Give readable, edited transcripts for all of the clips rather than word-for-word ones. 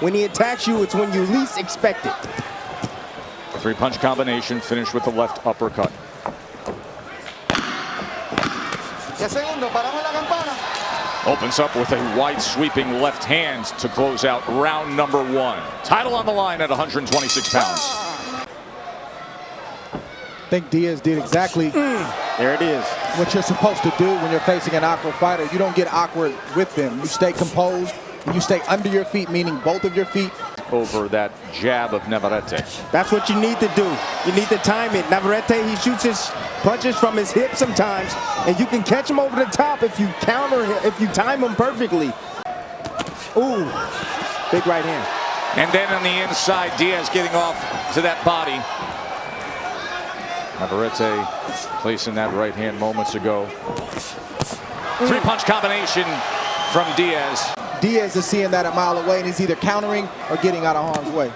When he attacks you, it's when you least expect it. Three-punch combination, finished with the left uppercut. Opens up with a wide sweeping left hand to close out round number 1. Title on the line at 126 pounds. I think Diaz did exactly there it is. what you're supposed to do when you're facing an awkward fighter. You don't get awkward with them. You stay composed and you stay under your feet, meaning both of your feet. Over that jab of Navarrete. That's what you need to do. You need to time it. Navarrete, he shoots his punches from his hip sometimes, and you can catch him over the top if you counter him, if you time him perfectly. Ooh, big right hand. And then on the inside, Diaz getting off to that body. Navarrete placing that right hand moments ago. Three-punch combination from Diaz. Diaz is seeing that a mile away, and he's either countering or getting out of harm's way.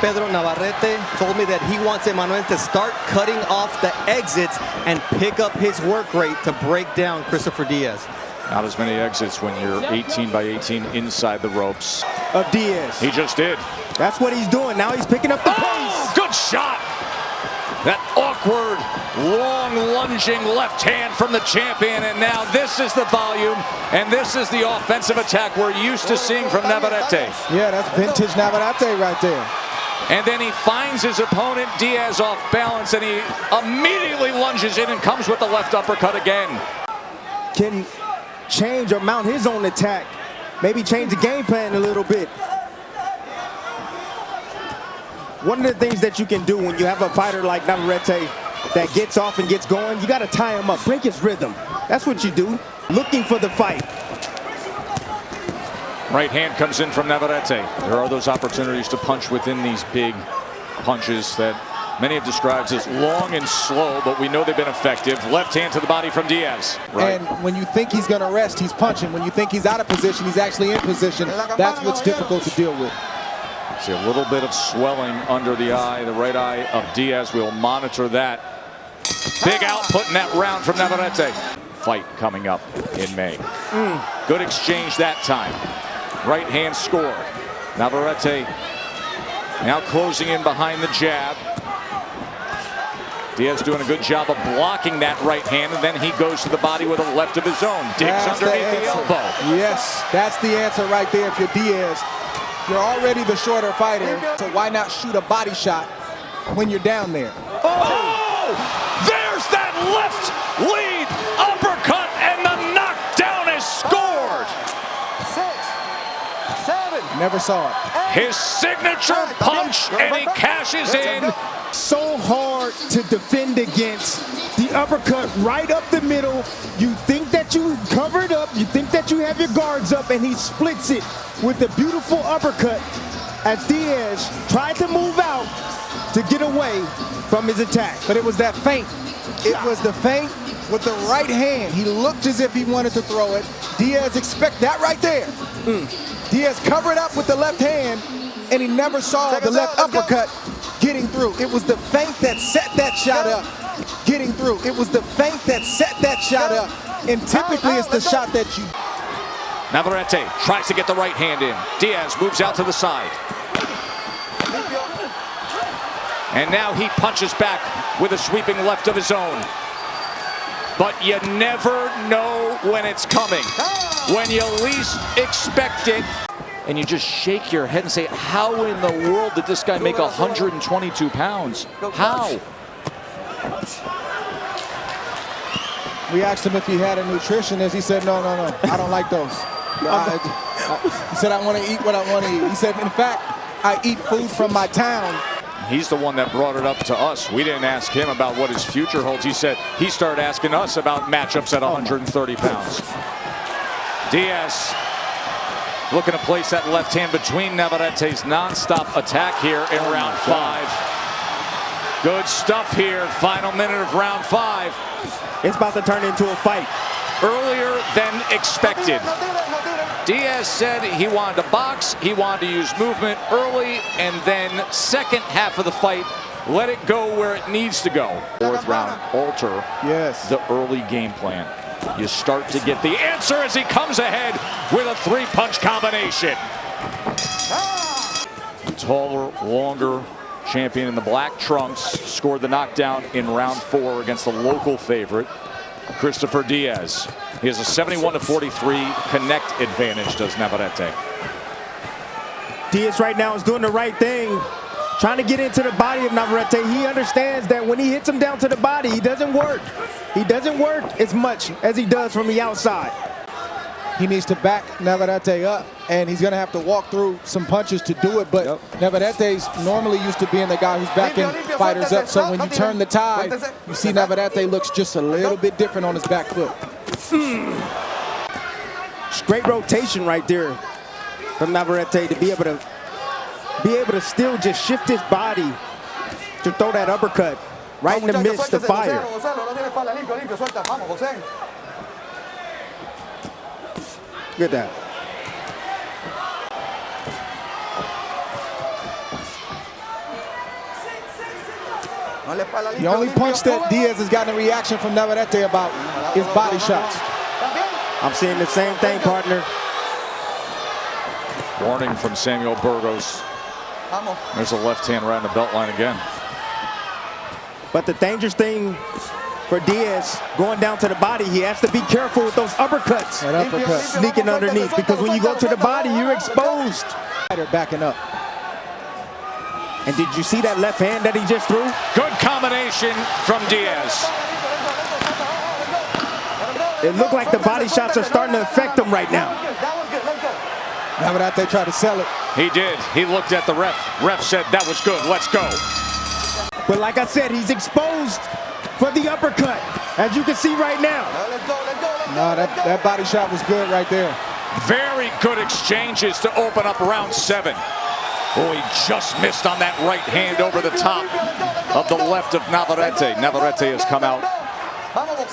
Pedro Navarrete told me that he wants Emanuel to start cutting off the exits and pick up his work rate to break down Christopher Diaz. Not as many exits when you're 18 by 18 inside the ropes. Of Diaz. He just did. That's what he's doing. Now he's picking up the pace. Good shot. That awkward, long, lunging left hand from the champion. And now this is the volume, and this is the offensive attack we're used to seeing from Navarrete. Yeah, that's vintage Navarrete right there. And then he finds his opponent, Diaz, off balance, and he immediately lunges in and comes with the left uppercut again. Can change or mount his own attack. Maybe change the game plan a little bit. One of the things that you can do when you have a fighter like Navarrete that gets off and gets going, you got to tie him up, break his rhythm. That's what you do, looking for the fight. Right hand comes in from Navarrete. There are those opportunities to punch within these big punches that many have described as long and slow, but we know they've been effective. Left hand to the body from Diaz. Right. And when you think he's going to rest, he's punching. When you think he's out of position, he's actually in position. That's what's difficult to deal with. See a little bit of swelling under the eye, the right eye of Diaz. We'll monitor that. Big output in that round from Navarrete. Fight coming up in May. Good exchange that time. Right hand scored. Navarrete now closing in behind the jab. Diaz doing a good job of blocking that right hand, and then he goes to the body with a left of his own. Digs underneath the elbow. Yes, that's the answer right there. If you're Diaz, you're already the shorter fighter, so why not shoot a body shot when you're down there? Oh! There's that left lead uppercut, and the knockdown is scored. 6, 7. Never saw it. His signature punch, and he cashes in. So hard to defend against the uppercut right up the middle. You think that you covered up, you think that you have your guards up, and he splits it with a beautiful uppercut as Diaz tried to move out to get away from his attack. But it was that feint. It was the feint with the right hand. He looked as if he wanted to throw it. Diaz expect that right there. Diaz covered up with the left hand, and he never saw the left uppercut getting through. It was the feint that set that shot up, getting through. It was the feint that set that shot up. And typically it's the shot that you... Navarrete tries to get the right hand in. Diaz moves out to the side. And now he punches back with a sweeping left of his own. But you never know when it's coming. When you least expect it. And you just shake your head and say, how in the world did this guy make 122 pounds? How? We asked him if he had a nutritionist. He said, no, I don't like those. He said, I want to eat what I want to eat. He said, in fact, I eat food from my town. He's the one that brought it up to us. We didn't ask him about what his future holds. He said he started asking us about matchups at 130 pounds. Diaz looking to place that left hand between Navarrete's non-stop attack here in round 5. Good stuff here. Final minute of round 5. It's about to turn into a fight. Earlier than expected. Diaz said he wanted to box, he wanted to use movement early, and then second half of the fight, let it go where it needs to go. Fourth round, alter the early game plan. You start to get the answer as he comes ahead with a three-punch combination. Taller, longer champion in the black trunks scored the knockdown in round 4 against the local favorite, Christopher Diaz. He has a 71-43 connect advantage, does Navarrete. Diaz right now is doing the right thing, trying to get into the body of Navarrete. He understands that when he hits him down to the body, he doesn't work. He doesn't work as much as he does from the outside. He needs to back Navarrete up, and he's going to have to walk through some punches to do it. But Navarrete's normally used to being the guy who's backing fighters up. So when you turn the tide, you see Navarrete looks just a little bit different on his back foot. Great rotation right there from Navarrete to be able to still just shift his body to throw that uppercut right in the midst of fire. Look at that. The only punch that Diaz has gotten a reaction from Navarrete about is body shots. I'm seeing the same thing, partner. Warning from Samuel Burgos. There's a left hand right on the belt line again. But the dangerous thing for Diaz going down to the body, he has to be careful with those uppercuts. That uppercut. Sneaking underneath, because when you go to the body, you're exposed. Backing up. And did you see that left hand that he just threw? Good combination from Diaz. It looked like the body shots are starting to affect him right now. Navarrete tried to sell it. He did. He looked at the ref. Ref said that was good. Let's go. But like I said, he's exposed for the uppercut, as you can see right now. No, that body shot was good right there. Very good exchanges to open up round 7. Oh, he just missed on that right hand over the top of the left of Navarrete. Navarrete has come out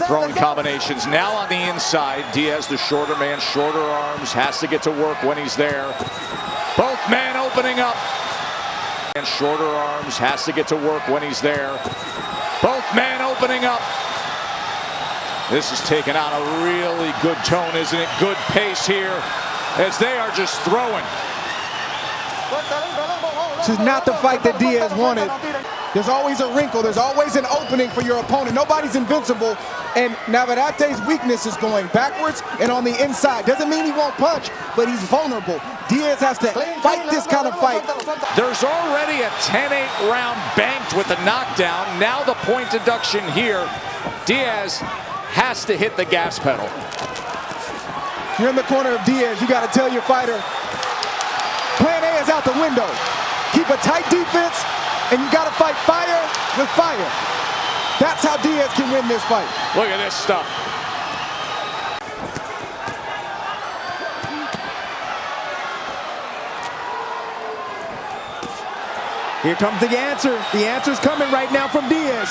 throwing combinations. Now on the inside, Diaz, the shorter man, shorter arms, has to get to work when he's there. Both men opening up. And shorter arms, has to get to work when he's there. Both men opening up. This is taking on a really good tone, isn't it? Good pace here as they are just throwing. This is not the fight that Diaz wanted. There's always a wrinkle. There's always an opening for your opponent. Nobody's invincible. And Navarrete's weakness is going backwards and on the inside. Doesn't mean he won't punch, but he's vulnerable. Diaz has to fight this kind of fight. There's already a 10-8 round banked with the knockdown. Now the point deduction here. Diaz has to hit the gas pedal. You're in the corner of Diaz. You got to tell your fighter, plan A is out the window. Keep a tight defense, and you got to fight fire with fire. That's how Diaz can win this fight. Look at this stuff. Here comes the answer. The answer's coming right now from Diaz.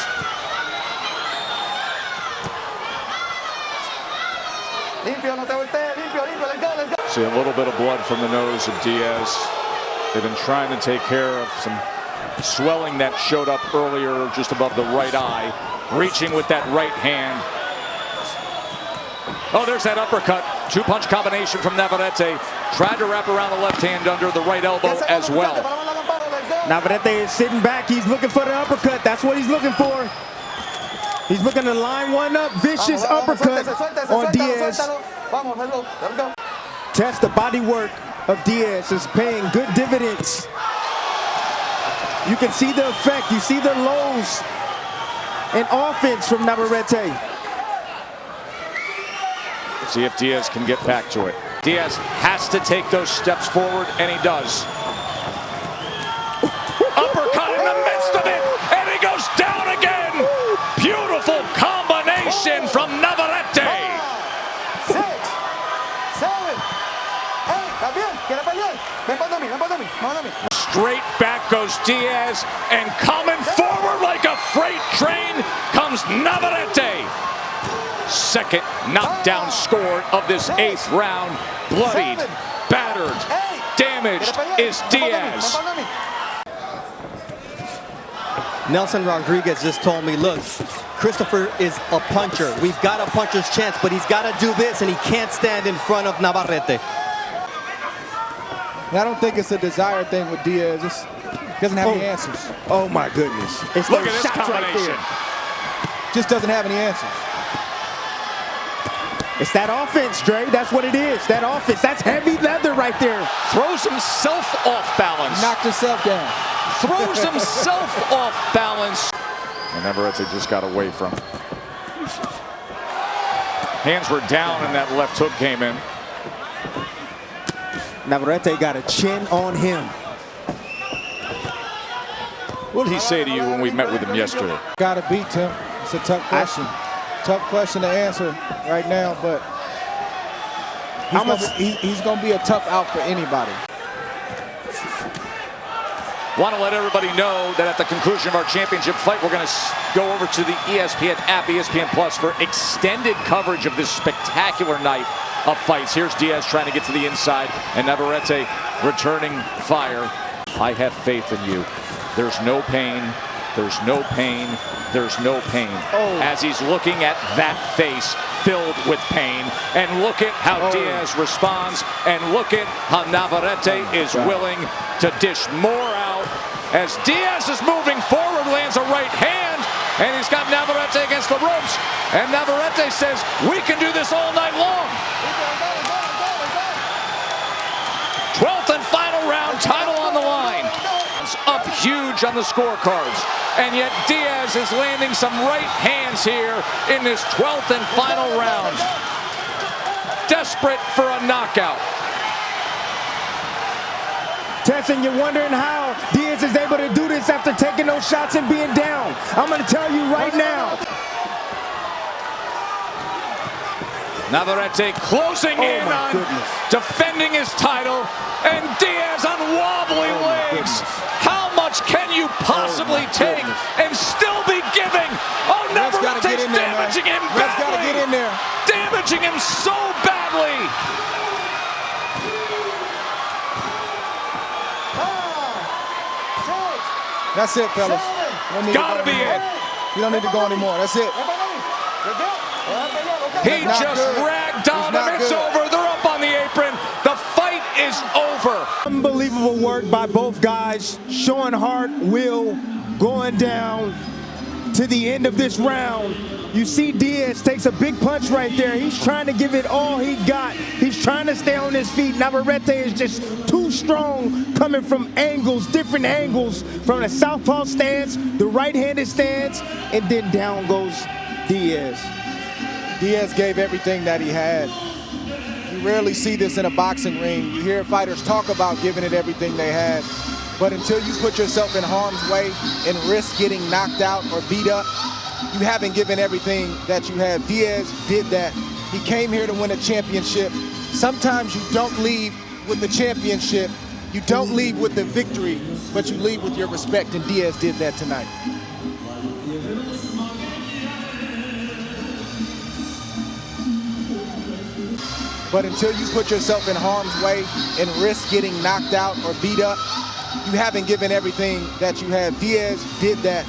See a little bit of blood from the nose of Diaz. They've been trying to take care of some swelling that showed up earlier just above the right eye. Reaching with that right hand. Oh, there's that uppercut. Two-punch combination from Navarrete. Tried to wrap around the left hand under the right elbow as well. Navarrete is sitting back. He's looking for the uppercut. That's what he's looking for. He's looking to line one up. Vicious uppercut on Diaz. Test the body work of Diaz is paying good dividends. You can see the effect. You see the lows in offense from Navarrete. See if Diaz can get back to it. Diaz has to take those steps forward, and he does. Uppercut in the midst of it, and he goes down again. Beautiful combination from Navarrete. 6, 7, 8. Straight back goes Diaz, and coming forward like a freight train comes Navarrete. Second knockdown scored of this 8th round. Bloodied, battered, damaged is Diaz. Nelson Rodriguez just told me, look, Christopher is a puncher. We've got a puncher's chance, but he's got to do this, and he can't stand in front of Navarrete. I don't think it's a desired thing with Diaz. He doesn't have any answers. Oh my goodness. It's Look those at this shots right combination. there. Just doesn't have any answers. It's that offense, Dre. That's what it is. That offense. That's heavy leather right there. Throws himself off balance. Knocked himself down. Throws himself off balance. And Navarrete just got away from him. Hands were down and that left hook came in. Navarrete got a chin on him. What did he say to you when we met with him yesterday? Gotta beat him. It's a tough question. Tough question to answer right now, but he's gonna be a tough out for anybody. Want to let everybody know that at the conclusion of our championship fight, we're going to go over to the ESPN app, ESPN Plus, for extended coverage of this spectacular night of fights. Here's Diaz trying to get to the inside, and Navarrete returning fire. I have faith in you. There's no pain. There's no pain. There's no pain. As he's looking at that face filled with pain. And look at how Diaz responds. And look at how Navarrete is willing to dish more out. As Diaz is moving forward, lands a right hand. And he's got Navarrete against the ropes. And Navarrete says, we can do this all night long. 12th and final round, title on the line. Up huge on the scorecards. And yet Diaz is landing some right hands here in this 12th and final round. Desperate for a knockout. Tess, and you're wondering how Diaz is able to do this after taking those shots and being down. I'm going to tell you right now. Navarrete closing in on defending his title. And Diaz on wobbly legs. How much can you possibly take and still be giving? Oh, Navarrete's damaging him badly. Red's gotta get in there. Damaging him so badly. That's it, fellas. Gotta be it. You don't need to go anymore. That's it. He just ragdolled him. It's over. They're up on the apron. The fight is over. Unbelievable work by both guys, showing heart, will, going down to the end of this round. You see Diaz takes a big punch right there. He's trying to give it all he got. He's trying to stay on his feet. Navarrete is just too strong, coming from angles, different angles, from the southpaw stance, the right-handed stance, and then down goes Diaz. Diaz gave everything that he had. You rarely see this in a boxing ring. You hear fighters talk about giving it everything they had. But until you put yourself in harm's way and risk getting knocked out or beat up, you haven't given everything that you have. Diaz did that. He came here to win a championship. Sometimes you don't leave with the championship. You don't leave with the victory, but you leave with your respect, and Diaz did that tonight. But until you put yourself in harm's way and risk getting knocked out or beat up, you haven't given everything that you have. Diaz did that.